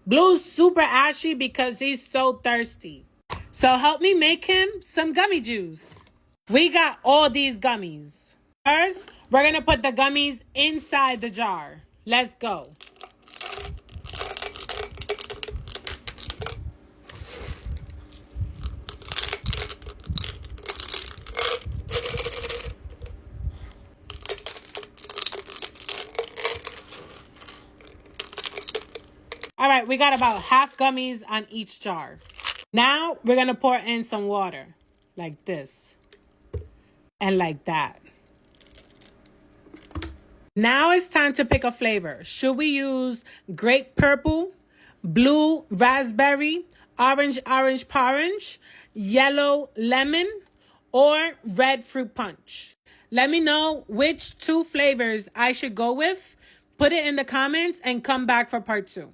Blue's super ashy because he's so thirsty. So help me make him some gummy juice. We got all these gummies. First, we're going to put the gummies inside the jar. Let's go. All right, we got about half gummies on each jar. Now we're going to pour in some water like this and like that. Now it's time to pick a flavor. Should we use grape purple, blue raspberry, orange orange, yellow lemon, or red fruit punch? Let me know which 2 flavors I should go with. Put it in the comments and come back for part 2.